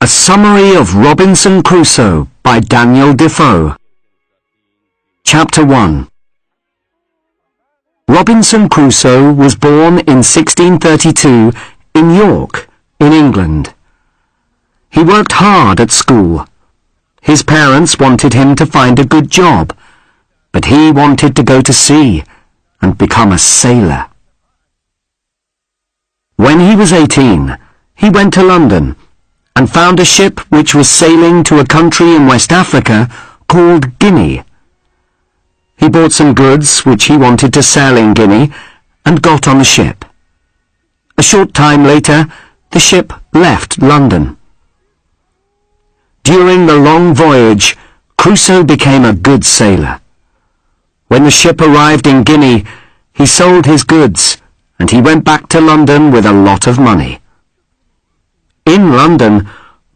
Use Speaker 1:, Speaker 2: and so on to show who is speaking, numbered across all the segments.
Speaker 1: A Summary of Robinson Crusoe by Daniel Defoe. Chapter 1. Robinson Crusoe was born in 1632 in York, in England. He worked hard at school. His parents wanted him to find a good job, but he wanted to go to sea and become a sailor. When he was 18, he went to London and found a ship which was sailing to a country in West Africa called Guinea. He bought some goods which he wanted to sell in Guinea and got on the ship. A short time later, the ship left London. During the long voyage, Crusoe became a good sailor. When the ship arrived in Guinea, he sold his goods and he went back to London with a lot of money. In London,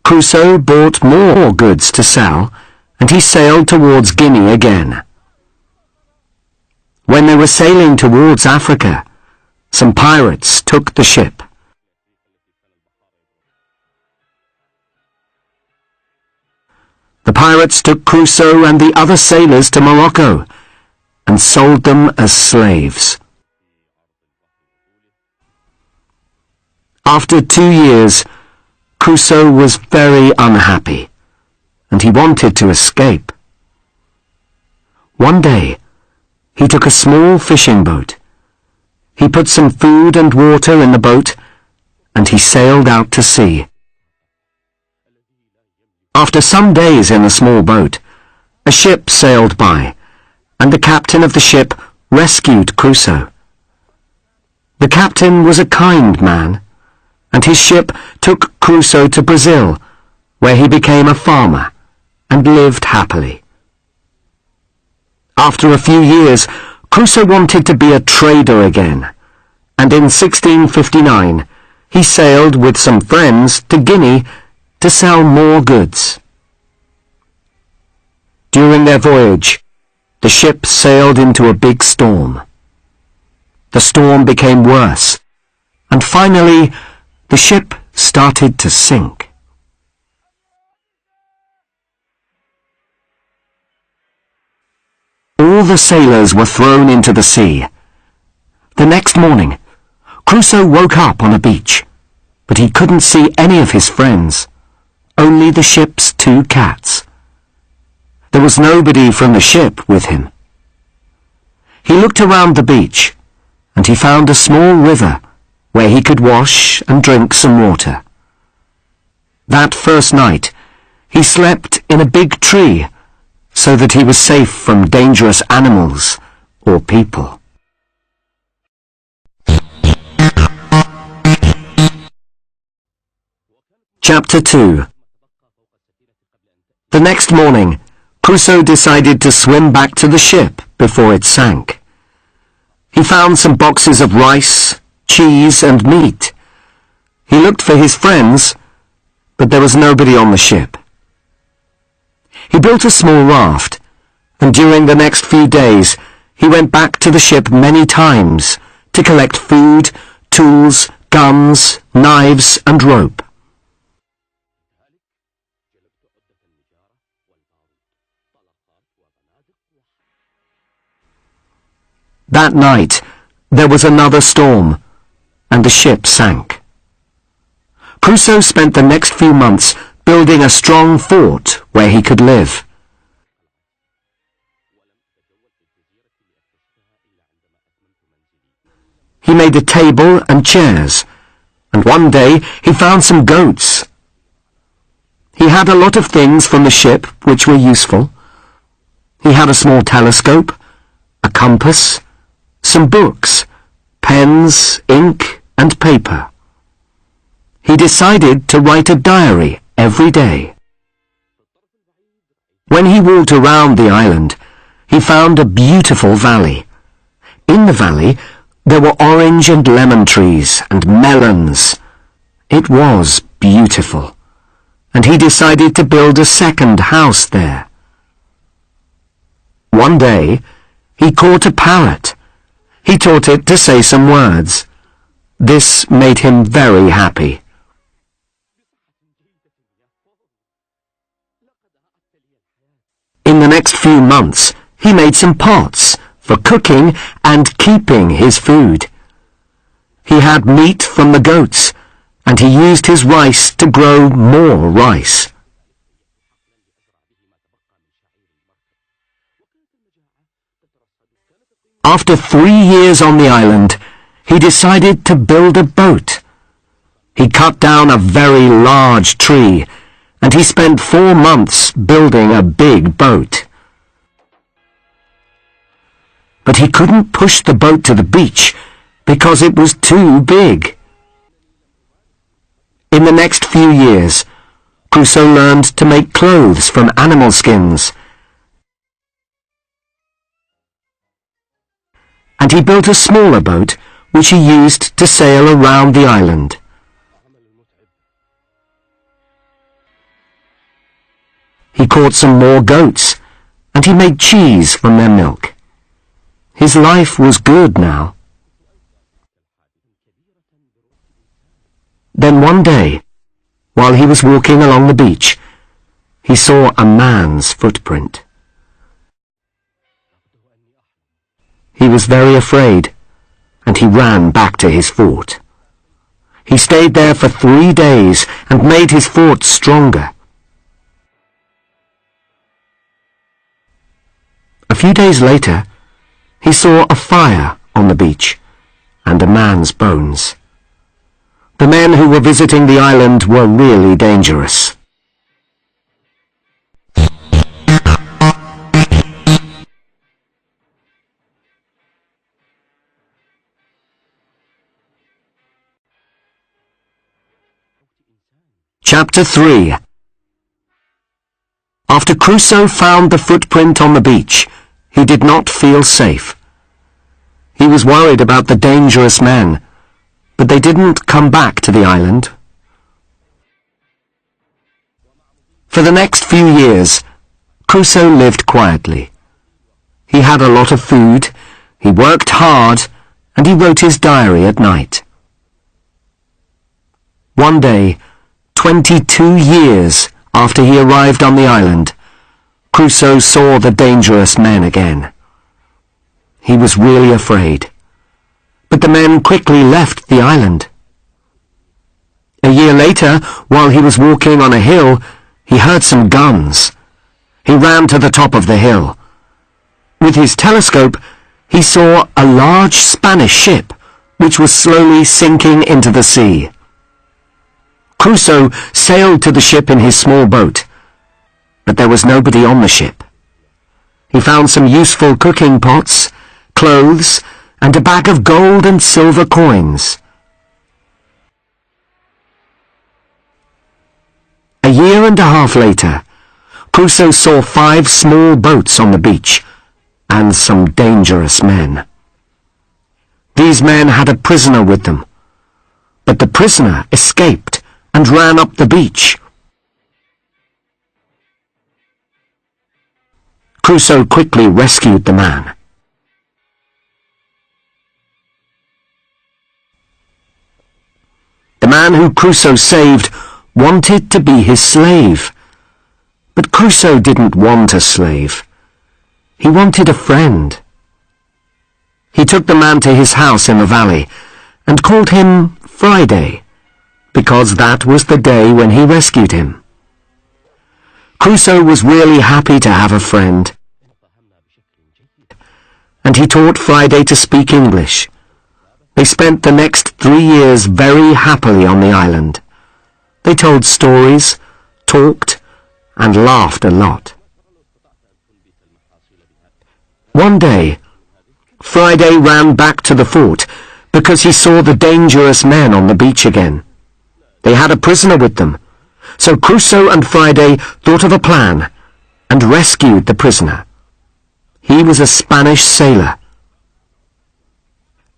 Speaker 1: Crusoe bought more goods to sell, and he sailed towards Guinea again. When they were sailing towards Africa, some pirates took the ship. The pirates took Crusoe and the other sailors to Morocco and sold them as slaves. After 2 years, Crusoe was very unhappy, and he wanted to escape. One day, he took a small fishing boat. He put some food and water in the boat, and he sailed out to sea. After some days in the small boat, a ship sailed by, and the captain of the ship rescued Crusoe. The captain was a kind man, and his ship took Crusoe to Brazil, where he became a farmer and lived happily. After a few years, Crusoe wanted to be a trader again, and in 1659 he sailed with some friends to Guinea to sell more goods. During their voyage, the ship sailed into a big storm. The storm became worse, and finally the ship started to sink. All the sailors were thrown into the sea. The next morning, Crusoe woke up on a beach, but he couldn't see any of his friends, only the ship's 2 cats. There was nobody from the ship with him. He looked around the beach, and he found a small river where he could wash and drink some water. That first night, he slept in a big tree so that he was safe from dangerous animals or people. Chapter 2. The next morning, Crusoe decided to swim back to the ship before it sank. He found some boxes of rice, cheese and meat. He looked for his friends, but there was nobody on the ship. He built a small raft, and during the next few days he went back to the ship many times to collect food, tools, guns, knives and rope. That night there was another storm, and the ship sank. Crusoe spent the next few months building a strong fort where he could live. He made a table and chairs, and one day he found some goats. He had a lot of things from the ship which were useful. He had a small telescope, a compass, some books, pens, ink and paper. He decided to write a diary every day. When he walked around the island, he found a beautiful valley. In the valley, there were orange and lemon trees and melons. It was beautiful, and he decided to build a second house there. One day, he caught a parrot. He taught it to say some words. This made him very happy. In the next few months, he made some pots for cooking and keeping his food. He had meat from the goats, and he used his rice to grow more rice. After 3 years on the island, he decided to build a boat. He cut down a very large tree, and he spent 4 months building a big boat. But he couldn't push the boat to the beach because it was too big. In the next few years, Crusoe learned to make clothes from animal skins, and he built a smaller boat which he used to sail around the island. He caught some more goats, and he made cheese from their milk. His life was good now. Then one day, while he was walking along the beach, he saw a man's footprint. He was very afraid, and he ran back to his fort. He stayed there for 3 days and made his fort stronger. A few days later, he saw a fire on the beach and a man's bones. The men who were visiting the island were really dangerous. Chapter 3. After Crusoe found the footprint on the beach, he did not feel safe. He was worried about the dangerous men, but they didn't come back to the island. For the next few years, Crusoe lived quietly. He had a lot of food, he worked hard, and he wrote his diary at night. One day, 22 years after he arrived on the island, Crusoe saw the dangerous men again. He was really afraid, but the men quickly left the island. A year later, while he was walking on a hill, he heard some guns. He ran to the top of the hill. With his telescope, he saw a large Spanish ship, which was slowly sinking into the sea. Crusoe sailed to the ship in his small boat, but there was nobody on the ship. He found some useful cooking pots, clothes, and a bag of gold and silver coins. A year and a half later, Crusoe saw 5 small boats on the beach, and some dangerous men. These men had a prisoner with them, but the prisoner escaped and ran up the beach. Crusoe quickly rescued the man. The man who Crusoe saved wanted to be his slave. But Crusoe didn't want a slave. He wanted a friend. He took the man to his house in the valley and called him Friday, because that was the day when he rescued him. Crusoe was really happy to have a friend, and he taught Friday to speak English. They spent the next 3 years very happily on the island. They told stories, talked, and laughed a lot. One day, Friday ran back to the fort because he saw the dangerous men on the beach again. They had a prisoner with them, so Crusoe and Friday thought of a plan and rescued the prisoner. He was a Spanish sailor.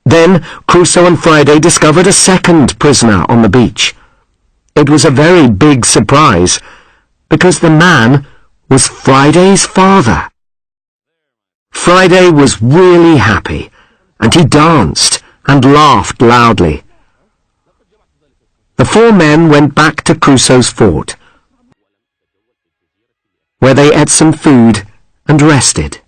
Speaker 1: Then Crusoe and Friday discovered a second prisoner on the beach. It was a very big surprise, because the man was Friday's father. Friday was really happy, and he danced and laughed loudly. The 4 men went back to Crusoe's fort. where they ate some food and rested.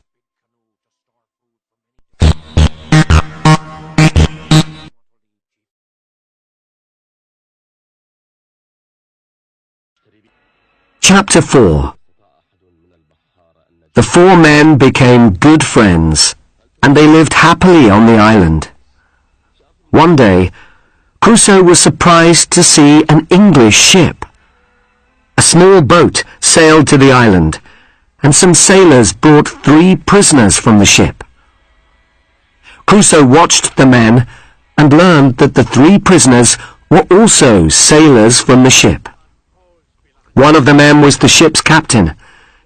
Speaker 1: Chapter 4. The four men became good friends, and they lived happily on the island. One day, Crusoe was surprised to see an English ship. A small boat sailed to the island, and some sailors brought 3 prisoners from the ship. Crusoe watched the men and learned that the 3 prisoners were also sailors from the ship. One of the men was the ship's captain,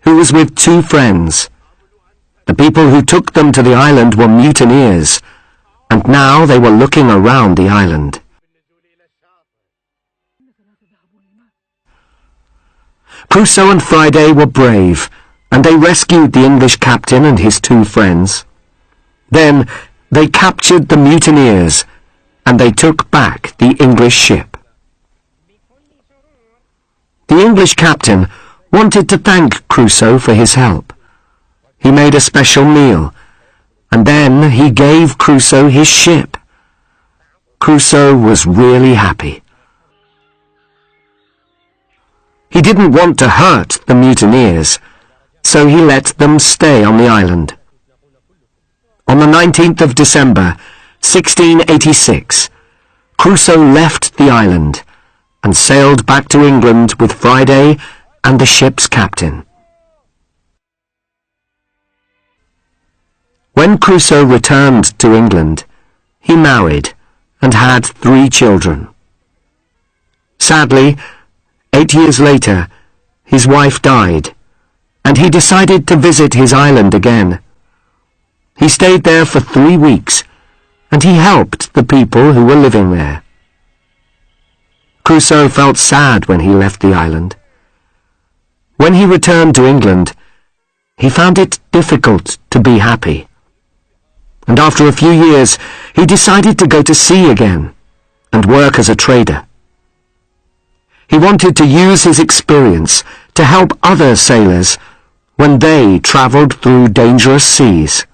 Speaker 1: who was with 2 friends. The people who took them to the island were mutineers, and now they were looking around the island. Crusoe and Friday were brave, and they rescued the English captain and his 2 friends. Then they captured the mutineers, and they took back the English ship. The English captain wanted to thank Crusoe for his help. He made a special meal, and then he gave Crusoe his ship. Crusoe was really happy. He didn't want to hurt the mutineers, so he let them stay on the island. On the 19th of December, 1686, Crusoe left the island and sailed back to England with Friday and the ship's captain. When Crusoe returned to England, he married and had 3 children. Sadly, 8 years later, his wife died, and he decided to visit his island again. He stayed there for 3 weeks, and he helped the people who were living there. Crusoe felt sad when he left the island. When he returned to England, he found it difficult to be happy. And after a few years, he decided to go to sea again and work as a trader. He wanted to use his experience to help other sailors when they travelled through dangerous seas.